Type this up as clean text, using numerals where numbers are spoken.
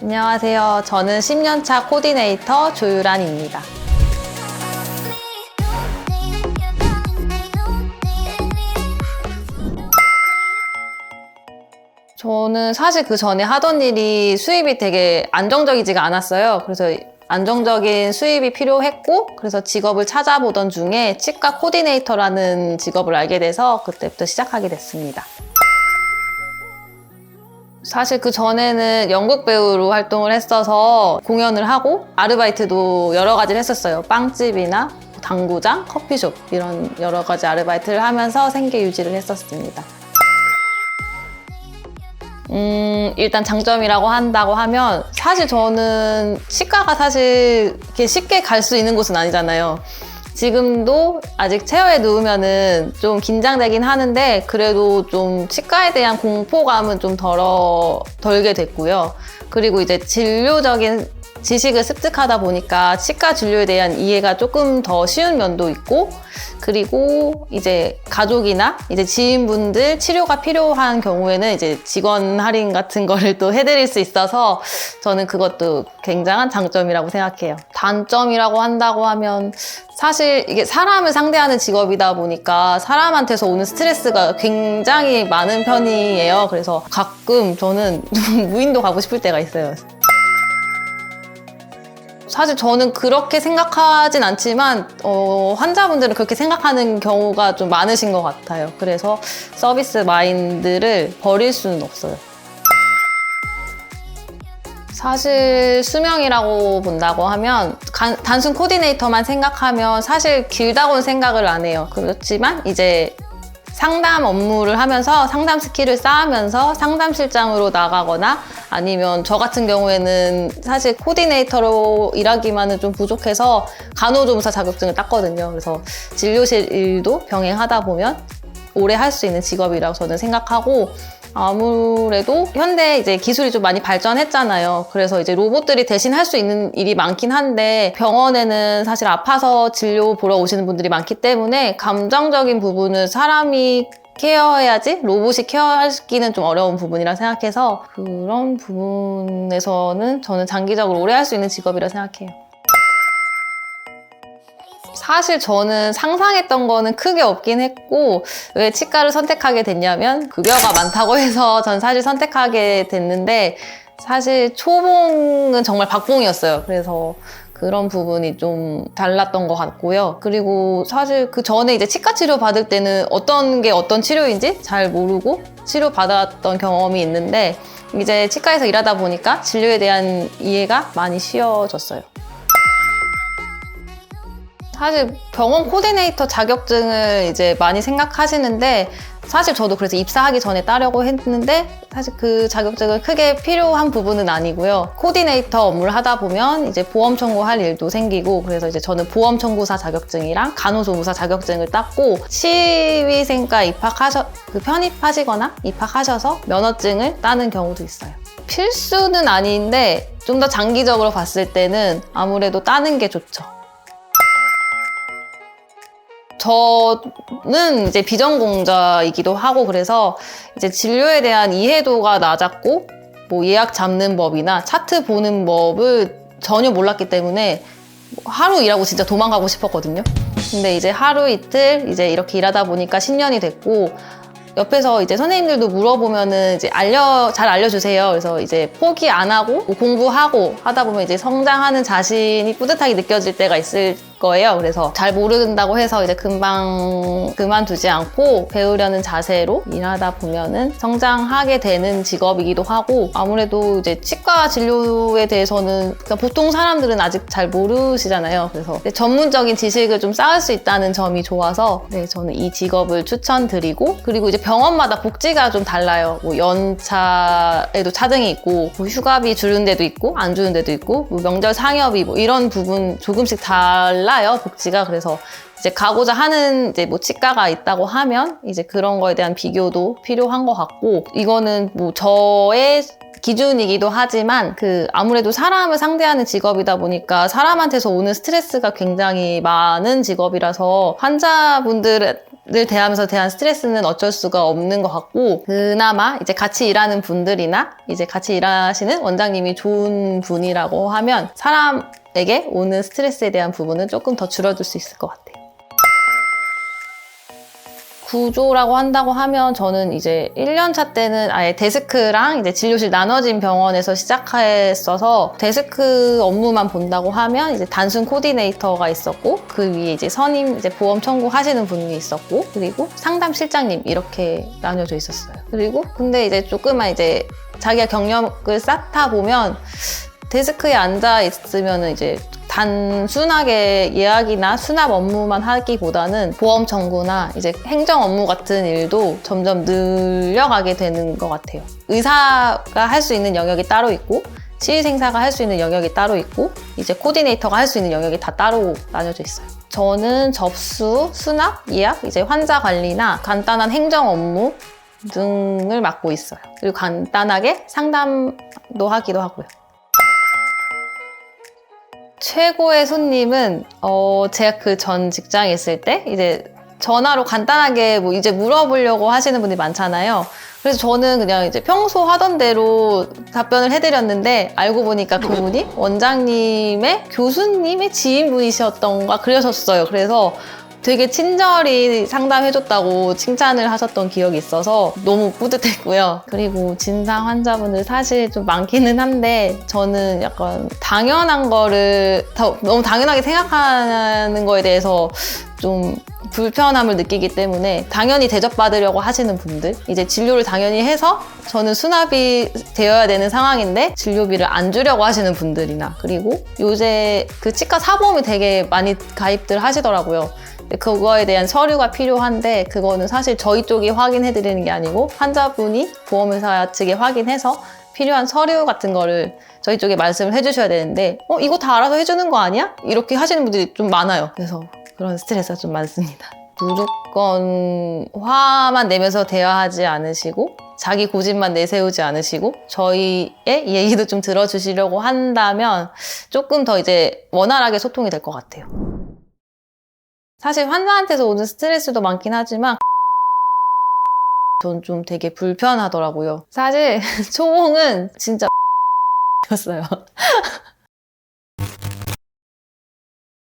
안녕하세요. 저는 10년차 코디네이터 조유란입니다. 저는 사실 그 전에 하던 일이 수입이 되게 안정적이지가 않았어요. 그래서 안정적인 수입이 필요했고, 그래서 직업을 찾아보던 중에 치과 코디네이터라는 직업을 알게 돼서 그때부터 시작하게 됐습니다. 사실 그 전에는 연극 배우로 활동을 했어서 공연을 하고 아르바이트도 여러 가지를 했었어요. 빵집이나 당구장, 커피숍 이런 여러 가지 아르바이트를 하면서 생계 유지를 했었습니다. 일단 장점이라고 한다고 하면 사실 저는 치과가 사실 이렇게 쉽게 갈 수 있는 곳은 아니잖아요. 지금도 아직 체어에 누우면은 좀 긴장되긴 하는데 그래도 좀 치과에 대한 공포감은 좀 덜게 됐고요. 그리고 이제 진료적인 지식을 습득하다 보니까 치과 진료에 대한 이해가 조금 더 쉬운 면도 있고, 그리고 이제 가족이나 이제 지인분들 치료가 필요한 경우에는 이제 직원 할인 같은 거를 또 해드릴 수 있어서 저는 그것도 굉장한 장점이라고 생각해요. 단점이라고 한다고 하면 사실 이게 사람을 상대하는 직업이다 보니까 사람한테서 오는 스트레스가 굉장히 많은 편이에요. 그래서 가끔 저는 무인도 가고 싶을 때가 있어요. 사실 저는 그렇게 생각하진 않지만 환자분들은 그렇게 생각하는 경우가 좀 많으신 것 같아요. 그래서 서비스 마인드를 버릴 수는 없어요. 사실 수명이라고 본다고 하면 단순 코디네이터만 생각하면 사실 길다고는 생각을 안 해요. 그렇지만 이제 상담 업무를 하면서 상담 스킬을 쌓으면서 상담실장으로 나가거나 아니면 저 같은 경우에는 사실 코디네이터로 일하기만은 좀 부족해서 간호조무사 자격증을 땄거든요. 그래서 진료실 일도 병행하다 보면 오래 할 수 있는 직업이라고 저는 생각하고, 아무래도 현대 이제 기술이 좀 많이 발전했잖아요. 그래서 이제 로봇들이 대신 할 수 있는 일이 많긴 한데 병원에는 사실 아파서 진료 보러 오시는 분들이 많기 때문에 감정적인 부분을 사람이 케어해야지 로봇이 케어하기는 좀 어려운 부분이라 생각해서 그런 부분에서는 저는 장기적으로 오래 할 수 있는 직업이라 생각해요. 사실 저는 상상했던 거는 크게 없긴 했고, 왜 치과를 선택하게 됐냐면 급여가 많다고 해서 전 사실 선택하게 됐는데, 사실 초봉은 정말 박봉이었어요. 그래서 그런 부분이 좀 달랐던 것 같고요. 그리고 사실 그 전에 이제 치과 치료 받을 때는 어떤 게 어떤 치료인지 잘 모르고 치료 받았던 경험이 있는데, 이제 치과에서 일하다 보니까 진료에 대한 이해가 많이 쉬워졌어요. 사실 병원 코디네이터 자격증을 이제 많이 생각하시는데, 사실 저도 그래서 입사하기 전에 따려고 했는데 사실 그 자격증은 크게 필요한 부분은 아니고요. 코디네이터 업무를 하다 보면 이제 보험 청구할 일도 생기고, 그래서 이제 저는 보험 청구사 자격증이랑 간호조무사 자격증을 땄고, 치위생과 편입하시거나 입학하셔서 면허증을 따는 경우도 있어요. 필수는 아닌데 좀 더 장기적으로 봤을 때는 아무래도 따는 게 좋죠. 저는 이제 비전공자이기도 하고 그래서 이제 진료에 대한 이해도가 낮았고, 뭐 예약 잡는 법이나 차트 보는 법을 전혀 몰랐기 때문에 하루 일하고 진짜 도망가고 싶었거든요. 근데 이제 하루 이틀 이제 이렇게 일하다 보니까 10년이 됐고, 옆에서 이제 선생님들도 물어보면은 이제 잘 알려주세요. 그래서 이제 포기 안 하고 공부하고 하다 보면 이제 성장하는 자신이 뿌듯하게 느껴질 때가 있을 거예요. 그래서 잘 모른다고 해서 이제 금방 그만두지 않고 배우려는 자세로 일하다 보면은 성장하게 되는 직업이기도 하고, 아무래도 이제 치과 진료에 대해서는 그러니까 보통 사람들은 아직 잘 모르시잖아요. 그래서 전문적인 지식을 좀 쌓을 수 있다는 점이 좋아서 저는 이 직업을 추천드리고, 그리고 이제 병원마다 복지가 좀 달라요. 뭐 연차에도 차등이 있고, 뭐 휴가비 주는 데도 있고 안 주는 데도 있고, 뭐 명절 상여비 뭐 이런 부분 조금씩 달라요, 복지가. 그래서 이제 가고자 하는 이제 뭐 치과가 있다고 하면 이제 그런 거에 대한 비교도 필요한 것 같고, 이거는 뭐 저의 기준이기도 하지만 아무래도 사람을 상대하는 직업이다 보니까 사람한테서 오는 스트레스가 굉장히 많은 직업이라서 환자분들한테 대하면서 대한 스트레스는 어쩔 수가 없는 것 같고, 그나마 이제 같이 일하는 분들이나 이제 같이 일하시는 원장님이 좋은 분이라고 하면 사람에게 오는 스트레스에 대한 부분은 조금 더 줄어들 수 있을 것 같아요. 구조라고 한다고 하면 저는 이제 1년차 때는 아예 데스크랑 이제 진료실 나눠진 병원에서 시작했어서 데스크 업무만 본다고 하면 이제 단순 코디네이터가 있었고 그 위에 이제 선임 이제 보험 청구하시는 분이 있었고 그리고 상담 실장님 이렇게 나뉘어져 있었어요. 그리고 근데 이제 조금만 이제 자기가 경력을 쌓다 보면 데스크에 앉아 있으면은 이제 단순하게 예약이나 수납 업무만 하기보다는 보험 청구나 이제 행정 업무 같은 일도 점점 늘려가게 되는 것 같아요. 의사가 할 수 있는 영역이 따로 있고 치의생사가 할 수 있는 영역이 따로 있고 이제 코디네이터가 할 수 있는 영역이 다 따로 나뉘어져 있어요. 저는 접수, 수납, 예약, 이제 환자 관리나 간단한 행정 업무 등을 맡고 있어요. 그리고 간단하게 상담도 하기도 하고요. 최고의 손님은 제가 그 전 직장에 있을 때 이제 전화로 간단하게 뭐 이제 물어보려고 하시는 분들이 많잖아요. 그래서 저는 그냥 이제 평소 하던 대로 답변을 해드렸는데 알고 보니까 그분이 원장님의 교수님의 지인분이셨던가 그러셨어요. 그래서 되게 친절히 상담해줬다고 칭찬을 하셨던 기억이 있어서 너무 뿌듯했고요. 그리고 진상 환자분들 사실 좀 많기는 한데 저는 약간 당연한 거를 너무 당연하게 생각하는 거에 대해서 좀 불편함을 느끼기 때문에 당연히 대접받으려고 하시는 분들 이제 진료를 당연히 해서 저는 수납이 되어야 되는 상황인데 진료비를 안 주려고 하시는 분들이나 그리고 요새 그 치과 사보험이 되게 많이 가입들 하시더라고요. 그거에 대한 서류가 필요한데 그거는 사실 저희 쪽이 확인해 드리는 게 아니고 환자분이 보험회사 측에 확인해서 필요한 서류 같은 거를 저희 쪽에 말씀을 해주셔야 되는데 이거 다 알아서 해주는 거 아니야? 이렇게 하시는 분들이 좀 많아요. 그래서 그런 스트레스가 좀 많습니다. 무조건 화만 내면서 대화하지 않으시고 자기 고집만 내세우지 않으시고 저희의 얘기도 좀 들어주시려고 한다면 조금 더 이제 원활하게 소통이 될 것 같아요. 사실 환자한테서 오는 스트레스도 많긴 하지만 전 좀 되게 불편하더라고요. 사실 초봉은 진짜 였어요.